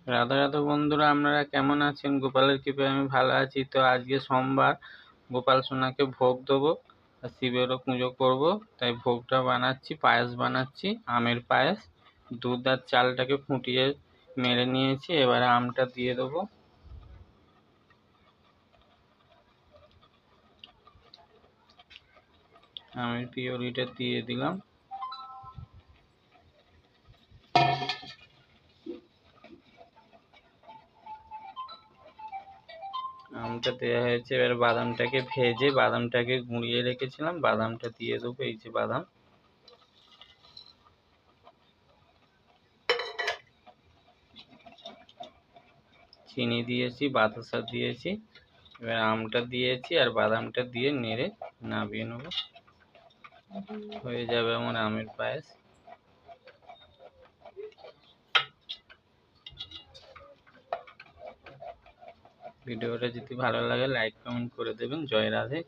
রাধা রাধা বন্ধুরা, আপনারা কেমন আছেন? গোপালের কৃপায় আমি ভালো আছি। তো আজকে সোমবার, গোপাল সোনাকে ভোগ দেবো আর শিবেরও পুজো করব, তাই ভোগটা বানাচ্ছি। পায়েস বানাচ্ছি, আমের পায়েস। দুধ আর চালটাকে ফুটিয়ে মেরে নিয়েছি, এবারে আমটা দিয়ে দেবো। আমের পিওরিটা দিয়ে দিলাম। আমটা দেওয়া হয়েছে, এবার বাদামটাকে ভেজে বাদামটাকে গুঁড়িয়ে রেখেছিলাম, বাদামটা দিয়ে দেবো। এই যে বাদাম, চিনি দিয়েছি, বাতাসা দিয়েছি, এবার আমটা দিয়েছি আর বাদামটা দিয়ে নেড়ে নামিয়ে নেবো। হয়ে যাবে আমার আমের পায়েস। ভিডিওটা যদি ভালো লাগে লাইক কমেন্ট করে দেবেন। জয় রাধে।